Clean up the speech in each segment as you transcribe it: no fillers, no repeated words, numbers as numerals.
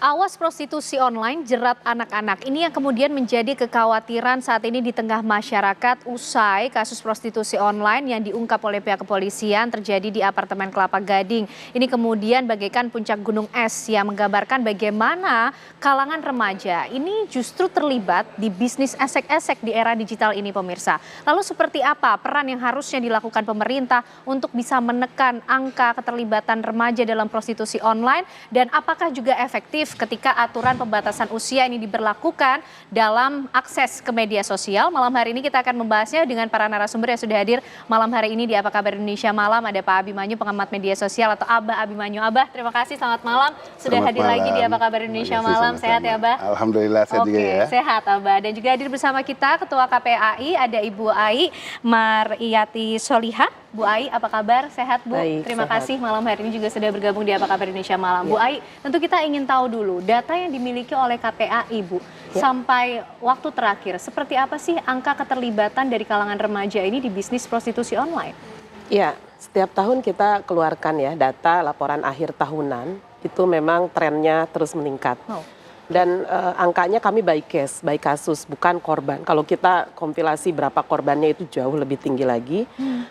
Awas prostitusi online jerat anak-anak. Ini yang kemudian menjadi kekhawatiran saat ini di tengah masyarakat usai kasus prostitusi online yang diungkap oleh pihak kepolisian terjadi di apartemen Kelapa Gading. Ini kemudian bagaikan puncak gunung es yang menggambarkan bagaimana kalangan remaja ini justru terlibat di bisnis esek-esek di era digital ini, pemirsa. Lalu seperti apa peran yang harusnya dilakukan pemerintah untuk bisa menekan angka keterlibatan remaja dalam prostitusi online, dan apakah juga efektif ketika aturan pembatasan usia ini diberlakukan dalam akses ke media sosial? Malam hari ini kita akan membahasnya dengan para narasumber yang sudah hadir malam hari ini di Apa Kabar Indonesia Malam. Ada Pak Abimanyu, pengamat media sosial atau Abah Abimanyu. Abah, terima kasih, selamat malam. Sudah Selamat hadir malam. lagi di Apa Kabar Indonesia Malam. Sehat ya, Abah? Alhamdulillah sehat juga ya. Sehat, Abah. Dan juga hadir bersama kita Ketua KPAI, ada Ibu Ai Mariyati Soliha. Bu Ai, apa kabar? Sehat, Bu? Baik, Terima sehat. kasih malam hari ini juga sudah bergabung di Apa Kabar Indonesia Malam. Bu Ai, tentu kita ingin tahu dulu data yang dimiliki oleh KPAI, Bu. Sampai waktu terakhir, seperti apa sih angka keterlibatan dari kalangan remaja ini di bisnis prostitusi online? Ya, setiap tahun kita keluarkan ya data laporan akhir tahunan, itu memang trennya terus meningkat. Dan angkanya kami by case, by kasus, bukan korban. Kalau kita kompilasi berapa korbannya itu jauh lebih tinggi lagi.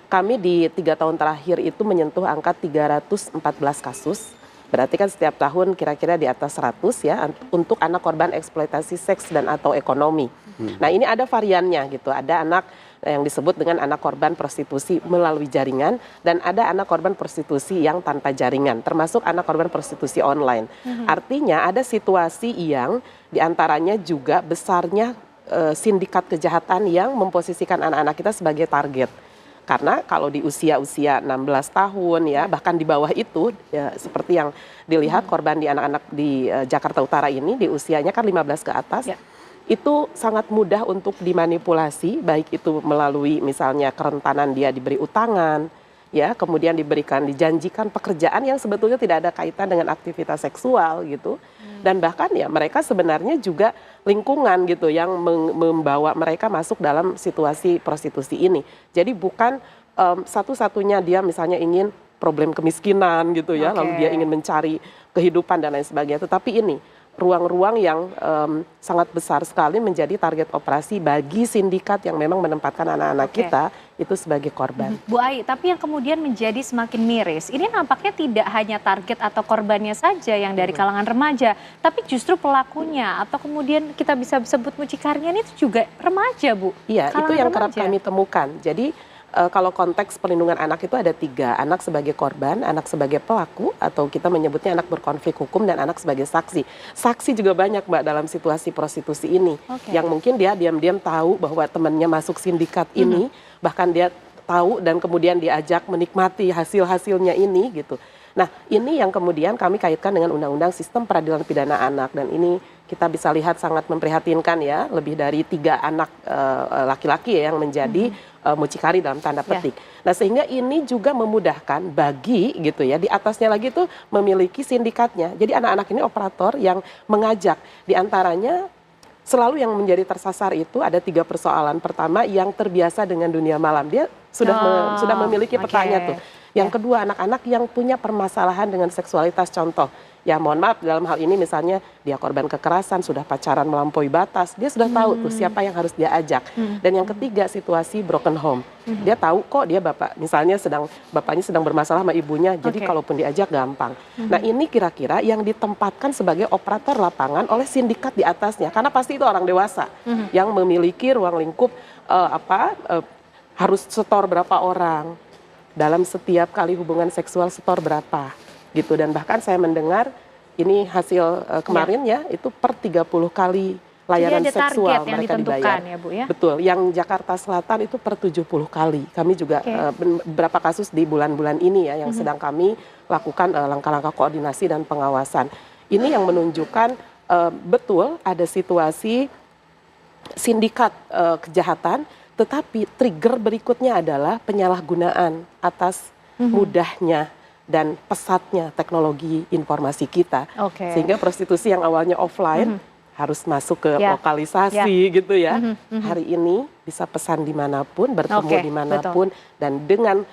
Kami di 3 tahun terakhir itu menyentuh angka 314 kasus. Berarti kan setiap tahun kira-kira di atas 100 ya untuk anak korban eksploitasi seks dan atau ekonomi. Nah ini ada variannya gitu, ada anak yang disebut dengan anak korban prostitusi melalui jaringan, dan ada anak korban prostitusi yang tanpa jaringan, termasuk anak korban prostitusi online. Artinya ada situasi yang diantaranya juga besarnya sindikat kejahatan yang memposisikan anak-anak kita sebagai target. Karena kalau di usia-usia 16 tahun ya, bahkan di bawah itu ya, seperti yang dilihat korban di anak-anak di Jakarta Utara ini di usianya kan 15 ke atas. Itu sangat mudah untuk dimanipulasi, baik itu melalui misalnya kerentanan dia diberi utangan, ya, kemudian dijanjikan pekerjaan yang sebetulnya tidak ada kaitan dengan aktivitas seksual gitu. Dan bahkan ya mereka sebenarnya juga lingkungan gitu yang membawa mereka masuk dalam situasi prostitusi ini. Jadi bukan satu-satunya dia misalnya ingin problem kemiskinan gitu ya, lalu dia ingin mencari kehidupan dan lain sebagainya, tetapi ini ruang-ruang yang sangat besar sekali menjadi target operasi bagi sindikat yang memang menempatkan anak-anak kita itu sebagai korban. Bu Ai, tapi yang kemudian menjadi semakin miris, ini nampaknya tidak hanya target atau korbannya saja yang dari kalangan remaja, tapi justru pelakunya atau kemudian kita bisa sebut mucikarinya ini juga remaja, Bu. Iya, itu yang kerap kami temukan. Jadi kalau konteks perlindungan anak itu ada 3, anak sebagai korban, anak sebagai pelaku, atau kita menyebutnya anak berkonflik hukum, dan anak sebagai saksi. Saksi juga banyak, Mbak, dalam situasi prostitusi ini, yang mungkin dia diam-diam tahu bahwa temannya masuk sindikat ini, bahkan dia tahu dan kemudian diajak menikmati hasil-hasilnya ini gitu. Nah, ini yang kemudian kami kaitkan dengan Undang-Undang Sistem Peradilan Pidana Anak, dan ini kita bisa lihat sangat memprihatinkan ya, lebih dari 3 anak laki-laki yang menjadi mucikari dalam tanda petik. Nah, sehingga ini juga memudahkan bagi gitu ya, di atasnya lagi tuh memiliki sindikatnya. Jadi anak-anak ini operator yang mengajak, diantaranya selalu yang menjadi tersasar itu ada 3 persoalan. Pertama, yang terbiasa dengan dunia malam, dia sudah memiliki petanya tuh. Yang kedua, anak-anak yang punya permasalahan dengan seksualitas, contoh. Ya mohon maaf, dalam hal ini misalnya dia korban kekerasan, sudah pacaran melampaui batas, dia sudah tahu tuh siapa yang harus dia ajak. Dan yang ketiga, situasi broken home. Dia tahu kok dia misalnya bapaknya sedang bermasalah sama ibunya, jadi kalaupun diajak gampang. Nah ini kira-kira yang ditempatkan sebagai operator lapangan oleh sindikat di atasnya, karena pasti itu orang dewasa yang memiliki ruang lingkup harus setor berapa orang dalam setiap kali hubungan seksual, setor berapa gitu. Dan bahkan saya mendengar ini hasil kemarin ya, itu per 30 kali layanan seksual mereka dibayar. Ya, Bu, ya? Betul, yang Jakarta Selatan itu per 70 kali. Kami juga beberapa kasus di bulan-bulan ini ya yang sedang kami lakukan langkah-langkah koordinasi dan pengawasan. Ini yang menunjukkan betul ada situasi sindikat kejahatan, tetapi trigger berikutnya adalah penyalahgunaan atas mudahnya dan pesatnya teknologi informasi kita. Sehingga prostitusi yang awalnya offline harus masuk ke lokalisasi gitu ya. Hari ini bisa pesan dimanapun, bertemu dimanapun, dan dengan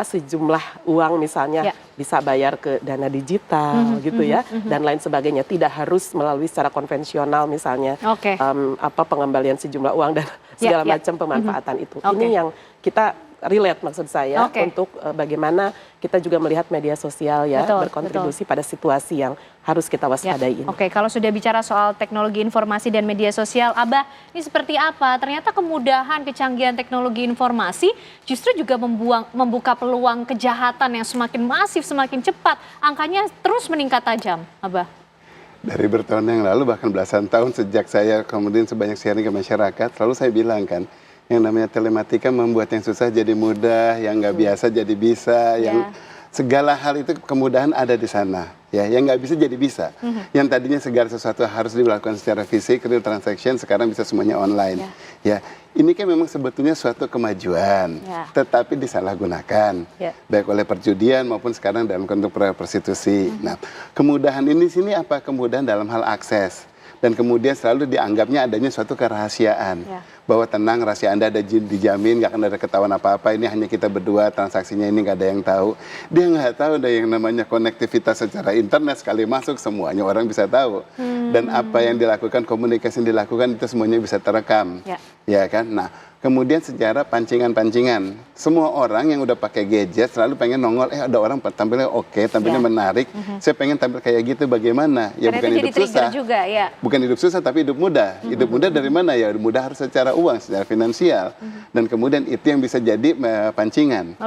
sejumlah uang misalnya bisa bayar ke dana digital gitu ya dan lain sebagainya, tidak harus melalui secara konvensional misalnya pengembalian sejumlah uang dan segala macam pemanfaatan itu. Ini yang kita relate maksud saya untuk bagaimana kita juga melihat media sosial ya berkontribusi pada situasi yang harus kita waspadai ini. Kalau sudah bicara soal teknologi informasi dan media sosial, Abah, ini seperti apa? Ternyata kemudahan, kecanggihan teknologi informasi justru juga membuka peluang kejahatan yang semakin masif, semakin cepat. Angkanya terus meningkat tajam, Abah. Dari bertahun yang lalu, bahkan belasan tahun sejak saya kemudian sebanyak sharing ke masyarakat, selalu saya bilang kan, yang namanya telematika membuat yang susah jadi mudah, yang nggak biasa jadi bisa, yang segala hal itu kemudahan ada di sana. Ya, yang nggak bisa jadi bisa. Yang tadinya segala sesuatu harus dilakukan secara fisik, real transaction, sekarang bisa semuanya online. Ya, ini kan memang sebetulnya suatu kemajuan, tetapi disalahgunakan, baik oleh perjudian maupun sekarang dalam bentuk prostitusi. Nah, kemudahan ini sini apa? Kemudahan dalam hal akses. Dan kemudian selalu dianggapnya adanya suatu kerahasiaan. Bahwa tenang, rahasia Anda ada dijamin, nggak akan ada ketahuan apa-apa, ini hanya kita berdua, transaksinya ini nggak ada yang tahu. Dia nggak tahu ada yang namanya konektivitas secara internet, sekali masuk semuanya orang bisa tahu. Dan apa yang dilakukan, komunikasi yang dilakukan itu semuanya bisa terekam. Ya kan? Nah, kemudian secara pancingan-pancingan. Semua orang yang udah pakai gadget selalu pengen nongol, ada orang tampilnya oke, tampilnya menarik. Saya pengen tampil kayak gitu, bagaimana? Ya karena bukan hidup susah. Juga, bukan hidup susah, tapi hidup mudah. Hidup mudah dari mana? Ya mudah harus secara uang, secara finansial. Dan kemudian itu yang bisa jadi pancingan.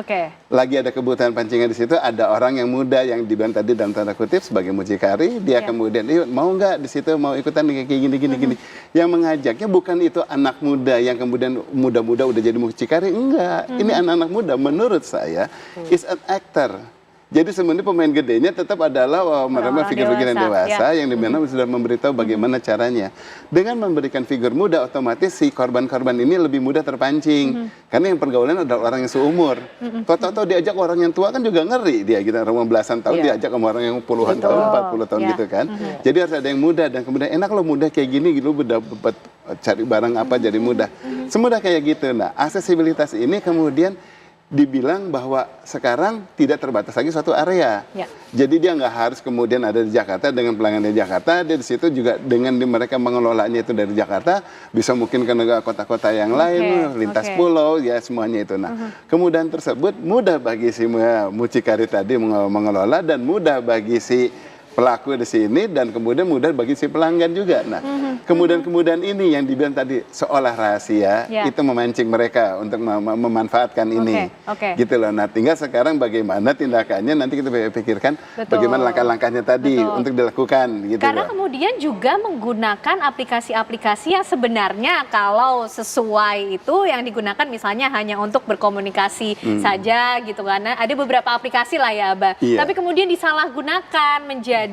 Lagi ada kebutuhan pancingan di situ, ada orang yang muda yang dibilang tadi dalam tanda kutip sebagai mucikari, dia kemudian, mau nggak di situ, mau ikutan kayak gini. Yang mengajaknya bukan itu anak muda yang kemudian muda-muda udah jadi mucikari, enggak. Ini anak-anak muda menurut saya is an actor. Jadi sebenarnya pemain gedenya tetap adalah mereka figur-figur yang dewasa yang dimana sudah memberitahu bagaimana caranya. Dengan memberikan figur muda, otomatis si korban-korban ini lebih mudah terpancing. Karena yang pergaulan adalah orang yang seumur. Tahu-tahu diajak orang yang tua kan juga ngeri dia gitu. Orang belasan tahun diajak sama orang yang puluhan tahun, 40 tahun gitu kan. Jadi harus ada yang muda dan kemudian enak kalau muda kayak gini gitu, dapat cari barang apa jadi mudah. Semudah kayak gitu. Nah, aksesibilitas ini kemudian dibilang bahwa sekarang tidak terbatas lagi suatu area. Jadi dia nggak harus kemudian ada di Jakarta dengan pelanggan di Jakarta, dia di situ juga dengan mereka mengelolanya itu dari Jakarta, bisa mungkin ke negara kota-kota yang lain, lintas pulau, ya semuanya itu. Nah, kemudahan tersebut mudah bagi si mucikari tadi mengelola dan mudah bagi si pelaku di sini dan kemudian mudah bagi si pelanggan juga. Nah, kemudahan ini yang dibilang tadi seolah rahasia itu memancing mereka untuk memanfaatkan ini. Gitu loh. Nah, tinggal sekarang bagaimana tindakannya nanti kita pikirkan bagaimana langkah-langkahnya tadi untuk dilakukan gitu. Karena kemudian juga menggunakan aplikasi-aplikasi yang sebenarnya kalau sesuai itu yang digunakan misalnya hanya untuk berkomunikasi saja gitu kan. Ada beberapa aplikasi lah ya, Abah. Tapi kemudian disalahgunakan menjadi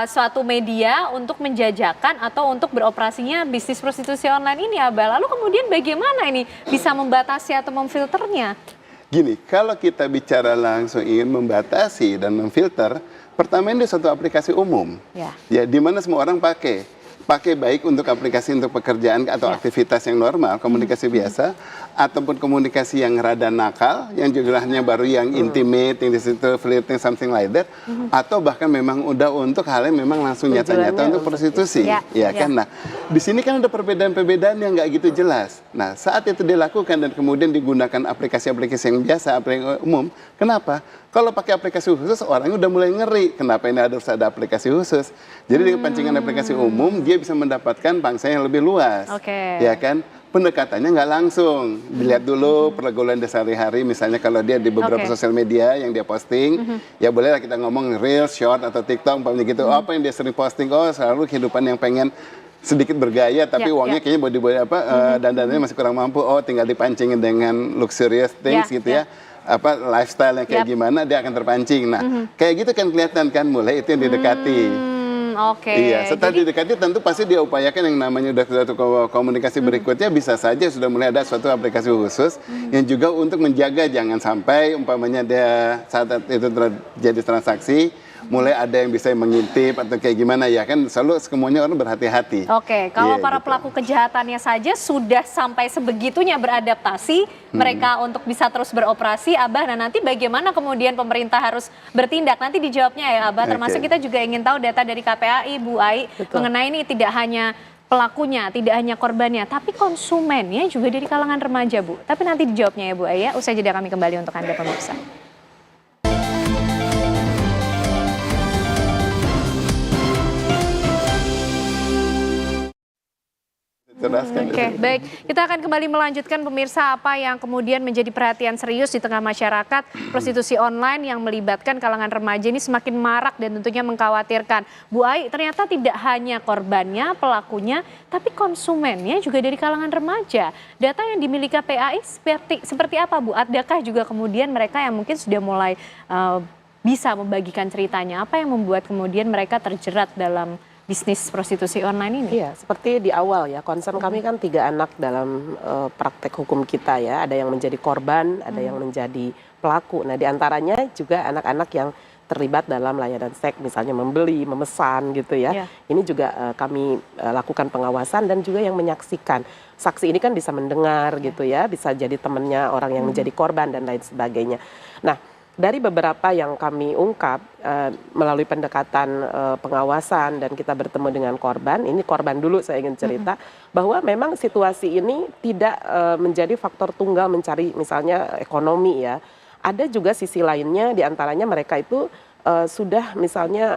suatu media untuk menjajakan atau untuk beroperasinya bisnis prostitusi online ini, Abah. Lalu kemudian bagaimana ini bisa membatasi atau memfilternya? Gini, kalau kita bicara langsung ingin membatasi dan memfilter, pertama ini suatu aplikasi umum, ya di mana semua orang pakai baik untuk aplikasi untuk pekerjaan atau aktivitas yang normal, komunikasi biasa, ataupun komunikasi yang rada nakal, yang jumlahnya baru yang intimate, yang di situ flirting, something like that, atau bahkan memang udah untuk hal yang memang langsung nyata-nyata untuk prostitusi, kan? Nah, di sini kan ada perbedaan-perbedaan yang nggak gitu jelas. Nah, saat itu dilakukan dan kemudian digunakan aplikasi-aplikasi yang biasa, aplikasi umum, kenapa? Kalau pakai aplikasi khusus, orangnya udah mulai ngeri. Kenapa ini harus ada aplikasi khusus? Jadi dengan pancingan aplikasi umum, dia bisa mendapatkan pangsa yang lebih luas, ya kan? Pendekatannya nggak langsung, dilihat dulu pergaulan sehari-hari, misalnya kalau dia di beberapa sosial media yang dia posting, ya bolehlah kita ngomong Reels, Short, atau TikTok, umpamanya gitu, apa yang dia sering posting, selalu kehidupan yang pengen sedikit bergaya, tapi uangnya kayaknya body dandanannya masih kurang mampu, tinggal dipancingin dengan luxurious things gitu ya, lifestyle yang kayak gimana, dia akan terpancing. Nah, kayak gitu kan kelihatan kan, mulai itu yang didekati. Iya, setelah didekati tentu pasti dia upayakan yang namanya udah suatu komunikasi berikutnya, bisa saja sudah mulai ada suatu aplikasi khusus yang juga untuk menjaga jangan sampai umpamanya dia saat itu terjadi transaksi mulai ada yang bisa mengintip atau kayak gimana ya kan, selalu semuanya orang berhati-hati. Oke, kalau para gitu. pelaku kejahatannya saja sudah sampai sebegitunya beradaptasi mereka untuk bisa terus beroperasi, Abah. Nah nanti bagaimana kemudian pemerintah harus bertindak? Nanti dijawabnya ya Abah. Termasuk kita juga ingin tahu data dari KPAI, Bu Ai, mengenai ini tidak hanya pelakunya, tidak hanya korbannya, tapi konsumennya juga dari kalangan remaja, Bu. Tapi nanti dijawabnya ya Bu Ai ya. Usai jeda kami kembali untuk Anda pemirsa. Oke, baik. Kita akan kembali melanjutkan pemirsa apa yang kemudian menjadi perhatian serius di tengah masyarakat. Prostitusi online yang melibatkan kalangan remaja ini semakin marak dan tentunya mengkhawatirkan. Bu Ai, ternyata tidak hanya korbannya, pelakunya, tapi konsumennya juga dari kalangan remaja. Data yang dimiliki KPAI seperti apa, Bu? Adakah juga kemudian mereka yang mungkin sudah mulai bisa membagikan ceritanya? Apa yang membuat kemudian mereka terjerat dalam bisnis prostitusi online ini? Iya, seperti di awal ya, concern kami kan 3 anak dalam praktek hukum kita ya. Ada yang menjadi korban, ada yang menjadi pelaku. Nah, diantaranya juga anak-anak yang terlibat dalam layanan seks, misalnya membeli, memesan gitu ya. Ini juga kami lakukan pengawasan dan juga yang menyaksikan. Saksi ini kan bisa mendengar gitu ya, bisa jadi temannya orang yang menjadi korban dan lain sebagainya. Nah, dari beberapa yang kami ungkap melalui pendekatan pengawasan dan kita bertemu dengan korban, ini korban dulu saya ingin cerita, bahwa memang situasi ini tidak menjadi faktor tunggal mencari misalnya ekonomi ya. Ada juga sisi lainnya, diantaranya mereka itu sudah misalnya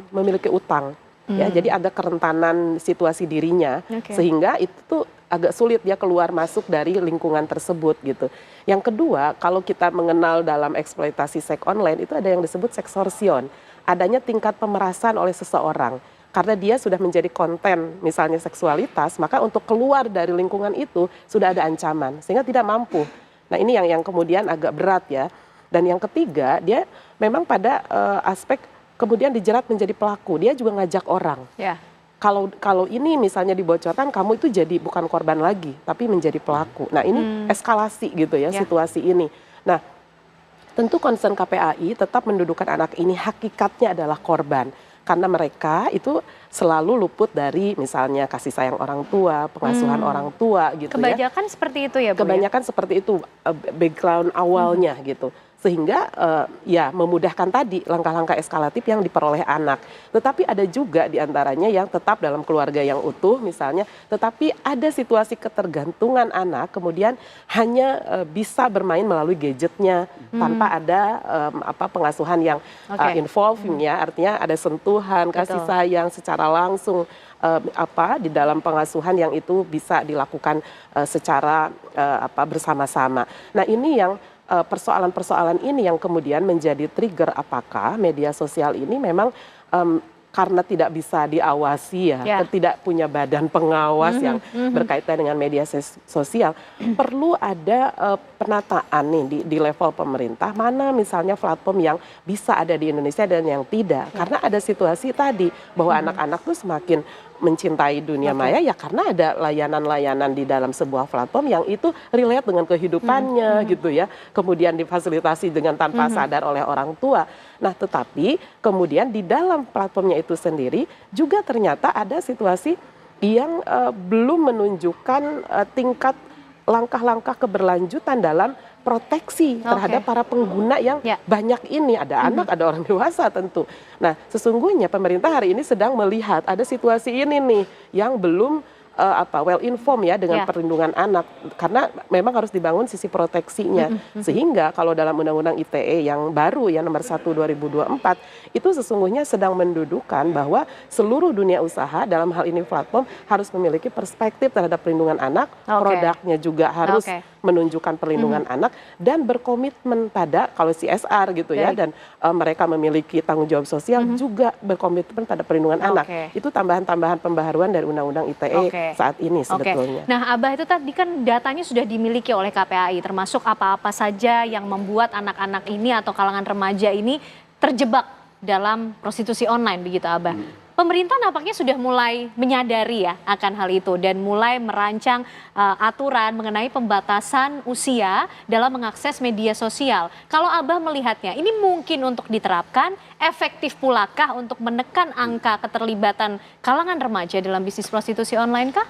memiliki utang. Ya, jadi ada kerentanan situasi dirinya, sehingga itu tuh agak sulit dia keluar masuk dari lingkungan tersebut gitu. Yang kedua, kalau kita mengenal dalam eksploitasi seks online itu ada yang disebut seksorsion. Adanya tingkat pemerasan oleh seseorang. Karena dia sudah menjadi konten misalnya seksualitas, maka untuk keluar dari lingkungan itu sudah ada ancaman sehingga tidak mampu. Nah, ini yang kemudian agak berat ya. Dan yang ketiga, dia memang pada aspek kemudian dijerat menjadi pelaku, dia juga ngajak orang. Kalau ini misalnya dibocorkan, kamu itu jadi bukan korban lagi, tapi menjadi pelaku. Nah, ini eskalasi gitu ya situasi ini. Nah, tentu concern KPAI tetap mendudukan anak ini hakikatnya adalah korban. Karena mereka itu selalu luput dari misalnya kasih sayang orang tua, pengasuhan orang tua gitu ya. Kebanyakan seperti itu ya Bu? Kebanyakan seperti itu background awalnya gitu. Sehingga ya memudahkan tadi langkah-langkah eskalatif yang diperoleh anak. Tetapi ada juga diantaranya yang tetap dalam keluarga yang utuh misalnya, tetapi ada situasi ketergantungan anak kemudian hanya bisa bermain melalui gadgetnya tanpa ada pengasuhan yang involving ya, artinya ada sentuhan, kasih sayang secara langsung di dalam pengasuhan yang itu bisa dilakukan secara bersama-sama. Nah, ini yang persoalan-persoalan ini yang kemudian menjadi trigger apakah media sosial ini memang karena tidak bisa diawasi ya, tidak punya badan pengawas yang berkaitan dengan media sosial, perlu ada penataan nih di level pemerintah, mana misalnya platform yang bisa ada di Indonesia dan yang tidak. Karena ada situasi tadi bahwa anak-anak tuh semakin mencintai dunia maya ya karena ada layanan-layanan di dalam sebuah platform yang itu relate dengan kehidupannya gitu ya. Kemudian difasilitasi dengan tanpa sadar oleh orang tua. Nah, tetapi kemudian di dalam platformnya itu sendiri juga ternyata ada situasi yang belum menunjukkan tingkat langkah-langkah keberlanjutan dalam proteksi terhadap para pengguna yang banyak ini. Ada anak, ada orang dewasa tentu. Nah, sesungguhnya pemerintah hari ini sedang melihat ada situasi ini nih yang belum well informed ya dengan perlindungan anak, karena memang harus dibangun sisi proteksinya. Sehingga kalau dalam Undang-Undang ITE yang baru ya nomor 1 2024 itu sesungguhnya sedang mendudukan bahwa seluruh dunia usaha dalam hal ini platform harus memiliki perspektif terhadap perlindungan anak, produknya juga harus menunjukkan perlindungan anak dan berkomitmen pada kalau CSR gitu ya, dan mereka memiliki tanggung jawab sosial juga berkomitmen pada perlindungan anak. Itu tambahan-tambahan pembaharuan dari Undang-Undang ITE saat ini sebetulnya. Nah, Abah, itu tadi kan datanya sudah dimiliki oleh KPAI, termasuk apa-apa saja yang membuat anak-anak ini atau kalangan remaja ini terjebak dalam prostitusi online begitu, Abah. Pemerintah nampaknya sudah mulai menyadari ya akan hal itu dan mulai merancang aturan mengenai pembatasan usia dalam mengakses media sosial. Kalau Abah melihatnya, ini mungkin untuk diterapkan, efektif pulakah untuk menekan angka keterlibatan kalangan remaja dalam bisnis prostitusi online kah?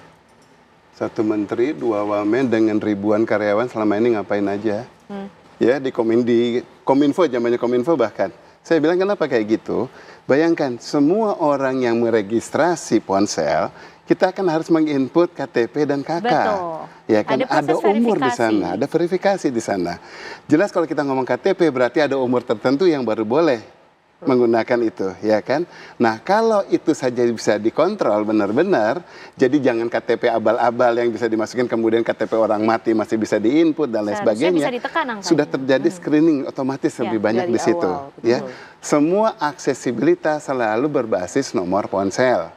Satu menteri, dua wamen dengan ribuan karyawan selama ini ngapain aja? Ya di Kominfo, zamannya Kominfo bahkan. Saya bilang kenapa kayak gitu? Bayangkan semua orang yang meregistrasi ponsel, kita akan harus menginput KTP dan KK. Betul. Ya kan ada umur di sana, ada verifikasi di sana. Jelas kalau kita ngomong KTP berarti ada umur tertentu yang baru boleh menggunakan itu, ya kan? Nah, kalau itu saja bisa dikontrol benar-benar, jadi jangan KTP abal-abal yang bisa dimasukin, kemudian KTP orang mati masih bisa diinput dan lain sebagainya. Sudah terjadi screening otomatis lebih banyak di situ, ya. Semua aksesibilitas selalu berbasis nomor ponsel.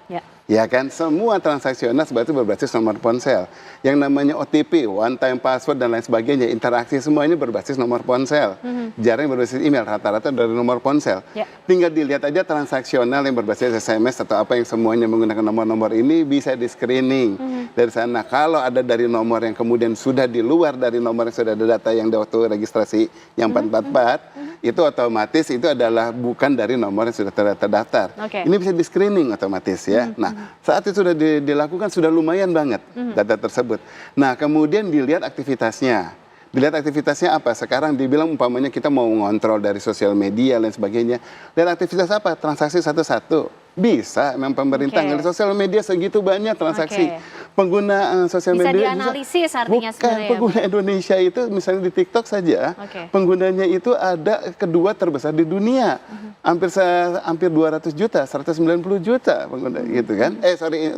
Ya kan, semua transaksional sebetulnya berbasis nomor ponsel. Yang namanya OTP, one time password dan lain sebagainya, interaksi semua ini berbasis nomor ponsel. Jarang berbasis email, rata-rata dari nomor ponsel. Tinggal dilihat aja transaksional yang berbasis SMS atau apa yang semuanya menggunakan nomor-nomor ini bisa di screening dari sana. Kalau ada dari nomor yang kemudian sudah di luar dari nomor yang sudah ada data yang waktu registrasi yang 444, itu otomatis itu adalah bukan dari nomor yang sudah terdaftar. Ini bisa di screening otomatis ya. Nah, saat itu sudah dilakukan sudah lumayan banget data tersebut. Nah, kemudian dilihat aktivitasnya. Dilihat aktivitasnya apa? Sekarang dibilang umpamanya kita mau mengontrol dari sosial media dan sebagainya. Lihat aktivitas apa? Transaksi satu-satu. Bisa, memang pemerintah ngelihat sosial media segitu banyak transaksi. Pengguna sosial media bisa dianalisis artinya sebenarnya. Pengguna Indonesia itu misalnya di TikTok saja, penggunanya itu ada kedua terbesar di dunia. Hampir 200 juta, 190 juta pengguna gitu kan.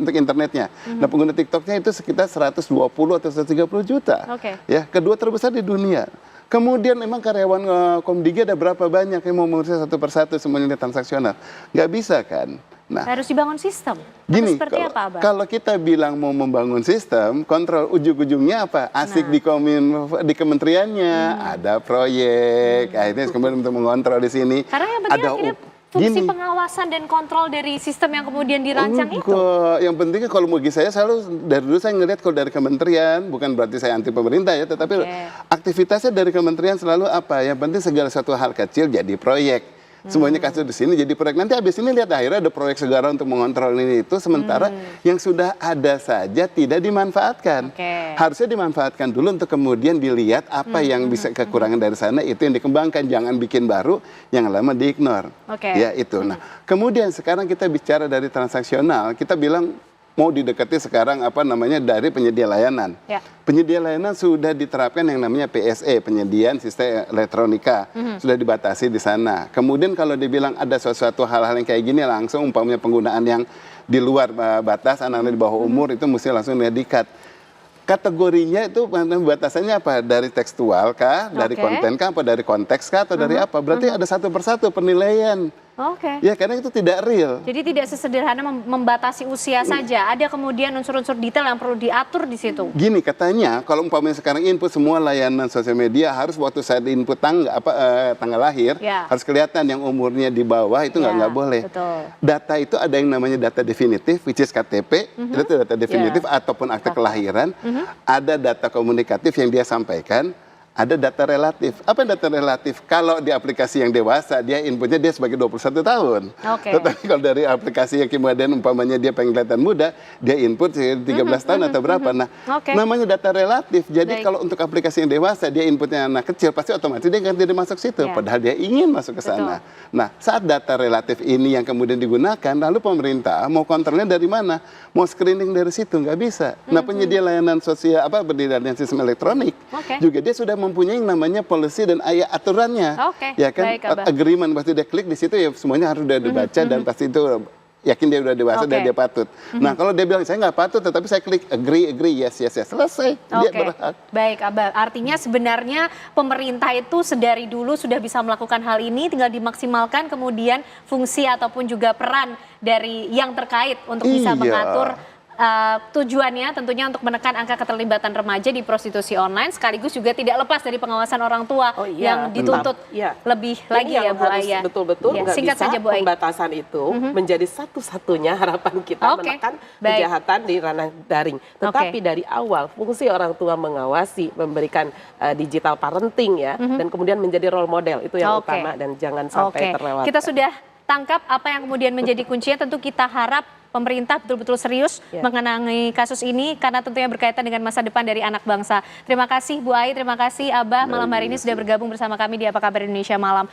Untuk internetnya. Nah, pengguna TikToknya itu sekitar 120 atau 130 juta. Ya, kedua terbesar di dunia. Kemudian memang karyawan Komdigi ada berapa banyak yang mau mengurus satu persatu semuanya transaksional. Nggak bisa kan. Nah, harus dibangun sistem. Gini, seperti apa, Abang? Kalau kita bilang mau membangun sistem, kontrol ujung-ujungnya apa? Asik di kementeriannya, ada proyek, akhirnya kemudian untuk mengontrol di sini. Karena yang penting akhirnya fungsi pengawasan dan kontrol dari sistem yang kemudian dirancang itu. Yang penting kalau bagi saya selalu dari dulu saya ngelihat kalau dari kementerian, bukan berarti saya anti pemerintah ya, tetapi aktivitasnya dari kementerian selalu apa? Yang penting segala satu hal kecil jadi proyek. Semuanya kasus di sini jadi proyek. Nanti habis ini lihat akhirnya ada proyek segala untuk mengontrol ini itu. Sementara yang sudah ada saja tidak dimanfaatkan. Harusnya dimanfaatkan dulu untuk kemudian dilihat apa yang bisa kekurangan dari sana itu yang dikembangkan. Jangan bikin baru yang lama diignore. Ya itu. Nah kemudian sekarang kita bicara dari transaksional. Kita bilang mau didekati sekarang dari penyedia layanan. Penyedia layanan sudah diterapkan yang namanya PSE, penyediaan sistem elektronika. Sudah dibatasi di sana. Kemudian kalau dibilang ada sesuatu hal-hal yang kayak gini langsung umpamanya penggunaan yang di luar batas, anak-anak di bawah umur itu mesti langsung di-cut. Kategorinya itu batasannya apa? Dari tekstual kah? Dari konten kah? Apa dari konteks kah? Atau dari apa? Berarti ada satu persatu penilaian. Ya karena itu tidak real. Jadi tidak sesederhana membatasi usia saja. Ada kemudian unsur-unsur detail yang perlu diatur di situ. Gini katanya, kalau umpamanya sekarang input semua layanan sosial media harus waktu saat input tanggal lahir harus kelihatan yang umurnya di bawah itu nggak boleh. Data itu ada yang namanya data definitif, which is KTP, itu data definitif ataupun akte kelahiran. Ada data komunikatif yang dia sampaikan. Ada data relatif. Apa data relatif? Kalau di aplikasi yang dewasa, dia inputnya dia sebagai 21 tahun. Tetapi kalau dari aplikasi yang kemudian umpamanya dia pengen kelihatan muda, dia input 13 tahun atau berapa. Nah, namanya data relatif. Jadi kalau untuk aplikasi yang dewasa, dia inputnya anak kecil, pasti otomatis dia nggak tidak masuk situ. Padahal dia ingin masuk ke sana. Nah, saat data relatif ini yang kemudian digunakan, lalu pemerintah mau kontrolnya dari mana? Mau screening dari situ? Nggak bisa. Nah, penyedia layanan sosial, penyedia layanan sistem elektronik, juga dia sudah mempunyai yang namanya policy dan aturannya. Ya kan, agreement pasti dia klik di situ ya semuanya harus sudah dibaca dan pasti itu yakin dia udah dewasa dan dia patut. Nah kalau dia bilang saya nggak patut tetapi saya klik agree yes selesai dia berhak. Baik Abah, artinya sebenarnya pemerintah itu sedari dulu sudah bisa melakukan hal ini, tinggal dimaksimalkan kemudian fungsi ataupun juga peran dari yang terkait untuk bisa mengatur tujuannya tentunya untuk menekan angka keterlibatan remaja di prostitusi online, sekaligus juga tidak lepas dari pengawasan orang tua yang dituntut lebih lagi ya Bu Aya. Betul-betul nggak bisa saja, Bu Aya. Pembatasan itu menjadi satu-satunya harapan kita menekan kejahatan di ranah daring. Tetapi dari awal fungsi orang tua mengawasi, memberikan digital parenting ya, dan kemudian menjadi role model itu yang utama dan jangan sampai terlewatkan. Kita sudah tangkap apa yang kemudian menjadi kuncinya. Tentu kita harap pemerintah betul-betul serius mengenai kasus ini karena tentunya berkaitan dengan masa depan dari anak bangsa. Terima kasih Bu Ai, terima kasih Abah malam hari ini sudah bergabung bersama kami di Apa Kabar Indonesia Malam.